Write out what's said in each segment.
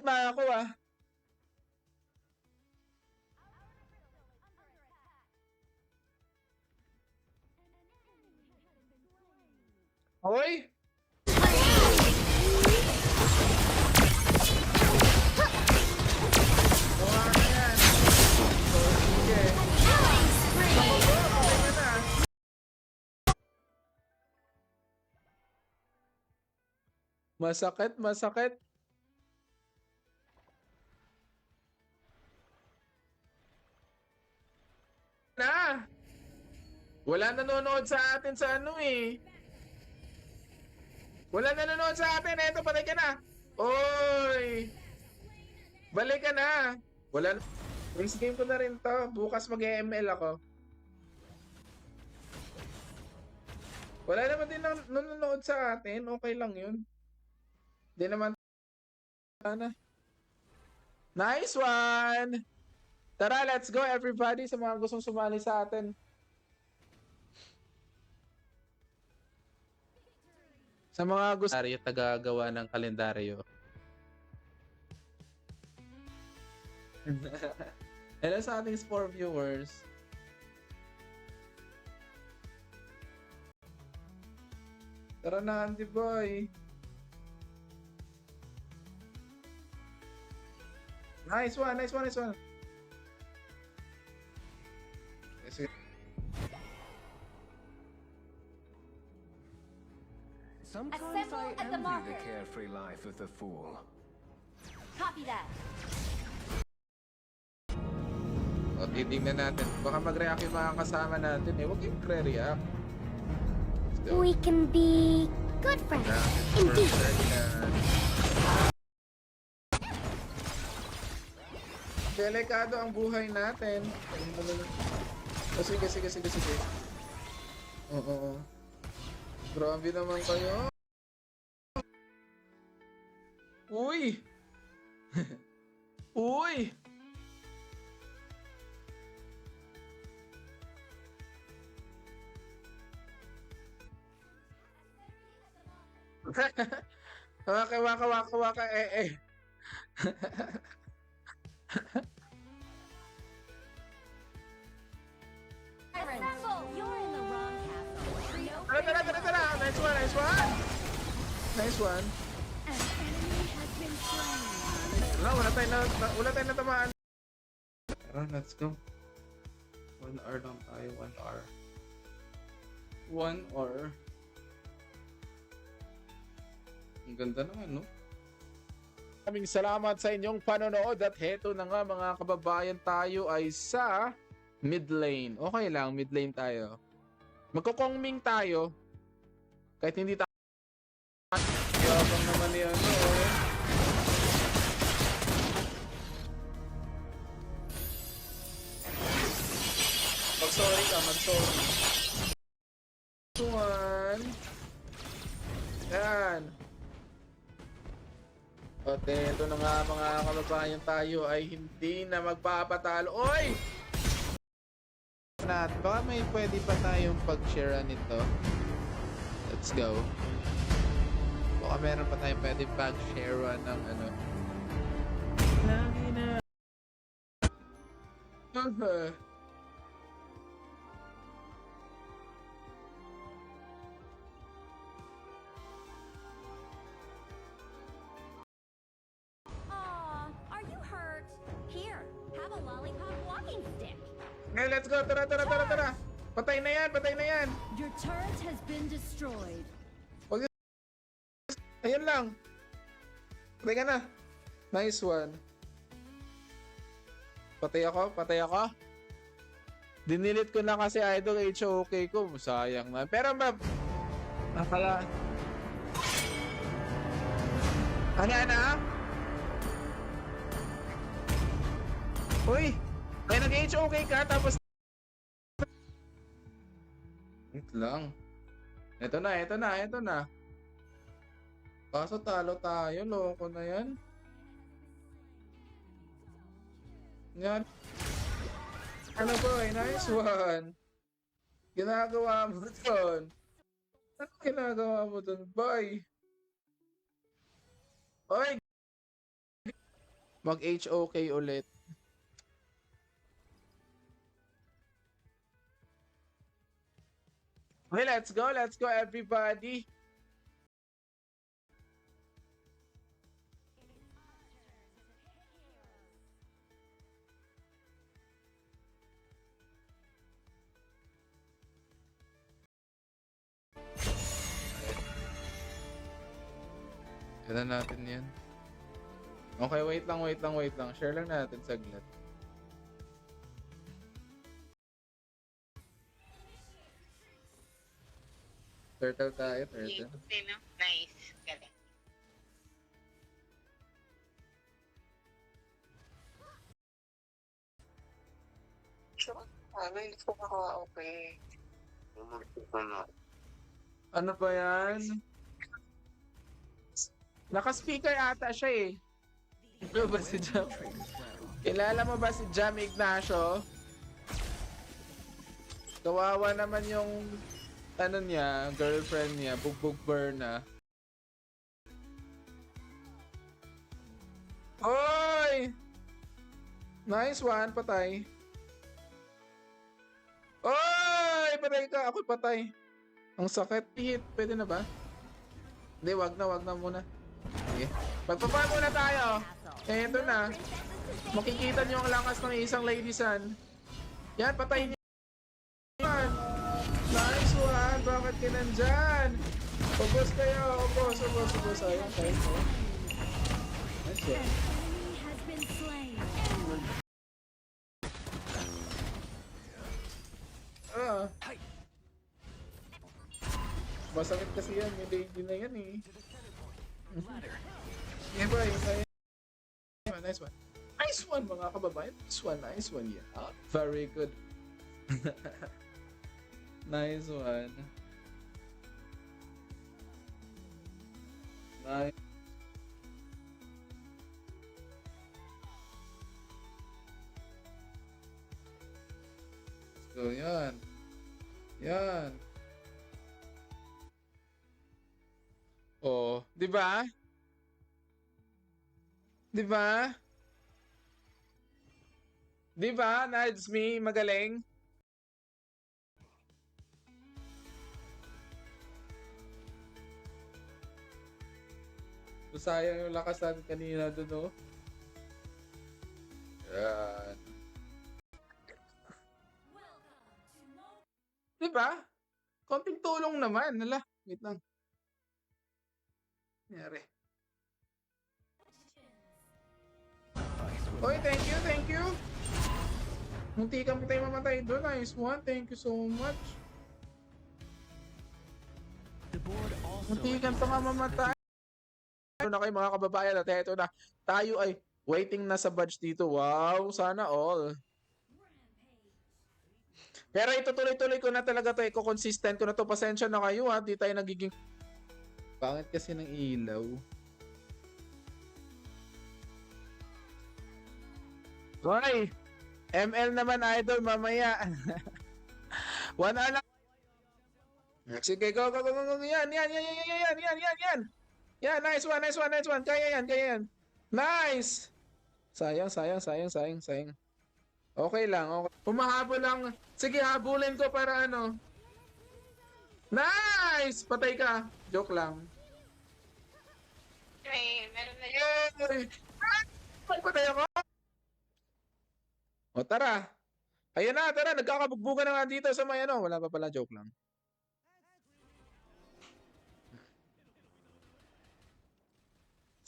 na ako ah. Hoy! Gawa na yan. So, sige. Okay na. Masakit, masakit. Na! Wala nanonood sa atin sa ano eh. Wala nanonood sa atin. Eto, patay ka na. Oy! Balik ka na. Wala. Next game ko na rin to. Bukas mag-ML ako. Wala naman din nanonood sa atin. Okay lang yun. Hindi naman. Sana. Nice one! Tara, let's go everybody sa mga gustong sumali sa atin. Sa mga gusto tagagawa ng kalendaryo. Hello sa ating sport viewers. Tara na, Andy boy. Nice one, nice one, nice one. Sometimes Assemble I at the envy marker. the carefree life of the fool. Copy that. O, titignan natin. Baka mag-react yung mga kasama natin eh. Huwag yung pre-react. We can be good friends. Indeed. Delikado ang buhay natin. O, sige, sige, sige, sige. Oo. Grabe naman kayo. Uy! Uy! Waka, waka, waka, waka, eh. Assemble. You're in the wrong castle. No Tara, tara, tara, tara. Nice one, nice one. Nice one. An enemy has been slain. Wala tayo na tamaan. Tara, let's go. 1 hour lang tayo, 1 hour. 1 hour. Ang ganda naman, no? Maraming salamat sa inyong panonood at heto na nga mga kababayan, tayo ay sa mid lane. Okay lang, mid lane tayo. Magkukongming tayo. Kahit hindi tayo. Yabang naman yan, no? Mag-sorry ka, mag-sorry. One. Yan. At ito na nga mga kababayan, tayo ay hindi na magpapatalo. Oy! Baka may pwede pa tayong pag-share nito. Let's go. Baka meron pa tayong pwede pag-share ng ano. Lagi na. Aw, are you hurt? Here, have a lollipop walking stick. Okay, let's go. Tara, tara, tara, tara. Patay na yan, patay na yan. Your turret has been destroyed. Ayun lang. Patay ka na. Nice one. Patay ako, patay ako. Dinilit ko na kasi idol HOK ko. Sayang na. Pero akala. Ano na? Uy! Ay nag-HOK ka tapos. Wait lang. Ito na, ito na, ito na. Kaso talo tayo, loko na yan. Yan. Ano boy, nice one. Ginagawa mo doon. Ano ginagawa mo doon, boy? Oy! Mag-HOK ulit. Okay, let's go everybody. Kailan natin yan? Okay, wait lang. Share lang natin saglit. Turtle tayo, turtle. Sino? Nice. Galing. Ano, hindi ko okay. Ano ba yan? Naka-speaker ata siya eh. Ito ba si Jam? Kilala mo ba si Jam Ignacio? Kawawa naman yung ano niya, girlfriend niya, bugbog burn na. Oy! Nice one, patay. Oy! Patay ka, ako patay. Ang sakit, hit. Pwede na ba? Hindi, wag na muna. Sige. Pagpapaan muna tayo. Eh, ito na. Makikita niyo ang lakas ng isang Lady Sun. Yan, patay niya. Yan. Nice one. Bakit ka nandyan? Ubos kayo. Ubos. Ayun, tayo. Nice one. Enemy has been slain. Ah. Masakit kasi yan. Yung lady na yan eh. Yeah, boy. Nice one. Nice one, mga kababayan. Nice one. Yeah. Very good. Nice one. Nice. So, yan. Oh, 'di ba? 'Di ba? 'Di ba? Nadsmi, magaling. So, sayang yung lakas natin kanina doon, oh. Yan. 'Di ba? Konting tulong naman. Hala, wait lang. Nangyari. Oy, thank you. Munti kang tayo mamatay doon. Nice one. Thank you so much. Munti kang pa mamatay. Ano na kayo mga kababayan at eto na. Tayo ay waiting na sa badge dito. Wow, sana all. Pero itutuloy-tuloy ko na talaga to. Consistent ko na to. Pasensya na kayo ha. Di tayo nagiging... Pangit kasi ng ilaw. Hoy! ML naman idol mamaya. One lang. Sige, go. Yan. Yan, nice one. Kaya yan. Nice! Sayang. Okay lang, okay. Humahabol lang. Sige, habulin ko para ano. Nice! Patay ka. Joke lang. Ay, meron na Yay! Patay ako. O tara. Ayan na, tara. Nagkakabugbugan na nga dito sa may ano. Wala pa pala, joke lang.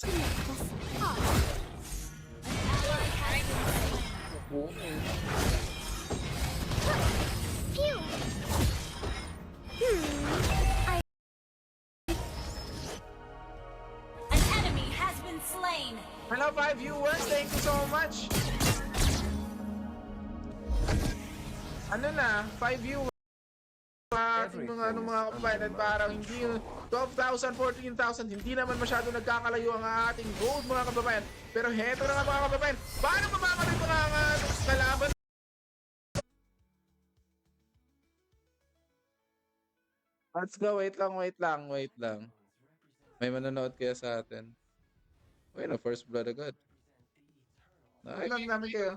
Phew. An enemy has been slain. Hello, 5 viewers. Thank you so much. Ano na? 5 viewers. Ating mga kababayan at parang hindi 12,000, 14,000, hindi naman masyado nagkakalayo ang ating gold mga kababayan. Pero heto na nga mga kababayan, paano mamamatay mga kalaban? Let's go, wait lang. May manonood kaya sa atin. Uy, na first blood agad. Nakailan namin kayo.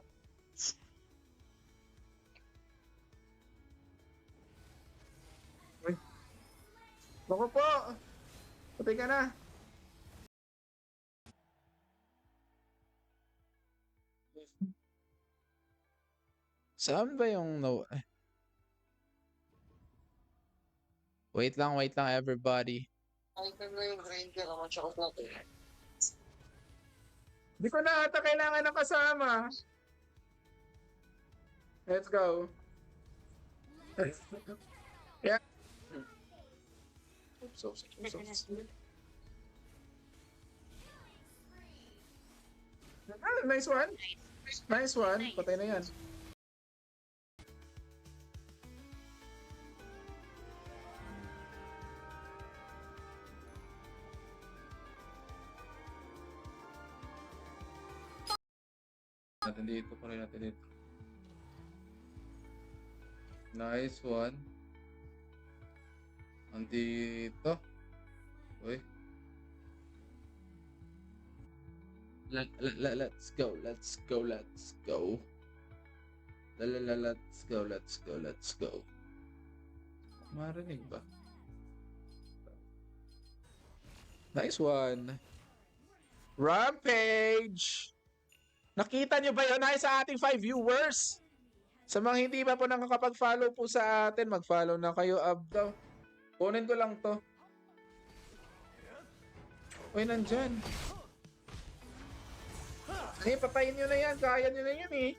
Uy. Naku po! Patay ka na. Saan ba yung no? Wait lang everybody. Ay, pero yung grinder naman siya natin. Di ko na ata kailangan ng kasama. Let's go. Yeah. Oops. Ah, nice one. Nice one. Patay na yan. Natin dito, pare natin dito. Nice one. Andito. Uy. Let's go. Let's go. Let's go. Let's go. Marinig ba? Nice one. Rampage! Nakita nyo ba yun? Ay, sa ating 5 viewers. Sa mga hindi pa po nakakapag-follow po sa atin, mag-follow na kayo. Daw. Kunin ko lang to. Uy, nandyan. Ay, patayin nyo na yan. Kaya nyo na yan eh.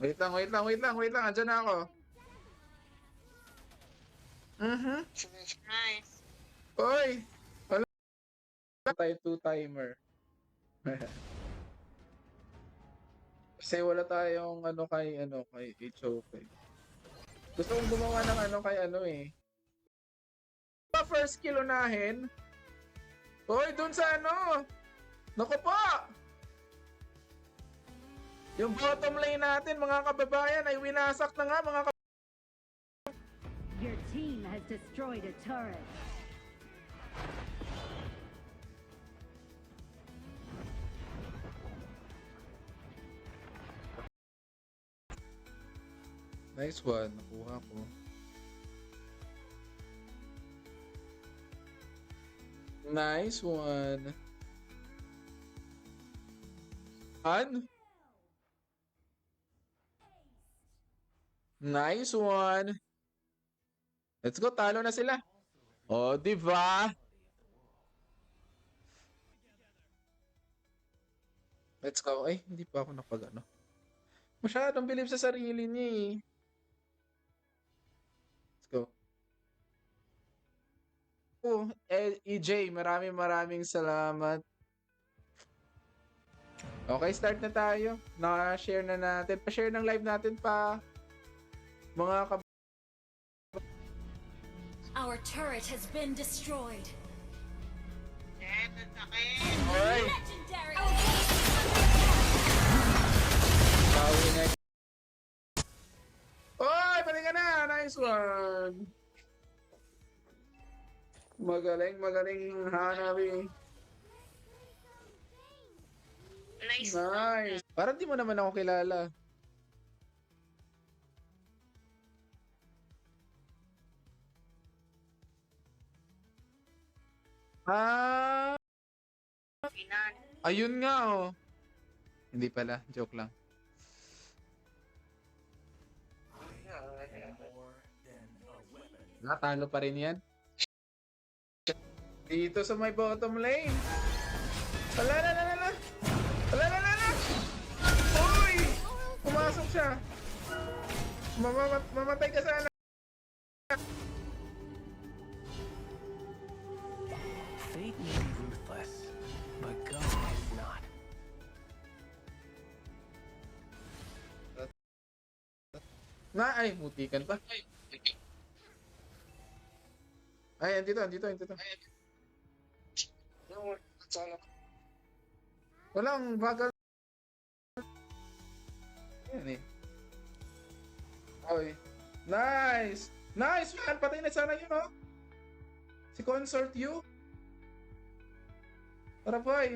Wait lang. Andyan na ako. Nice. Uy! Tayo 2-timer. Kasi wala tayong kay HOK. Gusto kong gumawa ng kay first kill unahin. Hoy, dun sa Naku po! Yung bottom lane natin, mga kababayan, ay winasak na nga, mga kababayan. Your team has destroyed a turret. Nice one. Nakuha ko. Nice one. Nice one. Let's go. Talo na sila. Oh, di ba? Let's go. Ay, hindi pa ako Masyadong bilib sa sarili niya eh. Let's go. Oh, EJ, maraming salamat. Okay, start na tayo. Naka-share na natin. Pa-share ng live natin pa. Mga Our turret has been destroyed. Yan, nasakit. Alright. Legendary. Bawi na. Oy, pati ka na. Nice one. Magaling Hanabi. Nice. Nice. Parang di mo naman ako kilala. Ah, Pinan. ayun nga oh. Hindi pala, joke lang. Natalo pa rin yan. Dito sa may bottom lane. Wala na. Uy! Pumasok siya. Mamatay ka sana. Fate may be ruthless, but God is not. Ay, mutikan pa. Ay, andito. Walang bagal. Yan eh. Oy. Nice! Nice man! Patay na sana yun, oh. Si Consort U. Tara boy!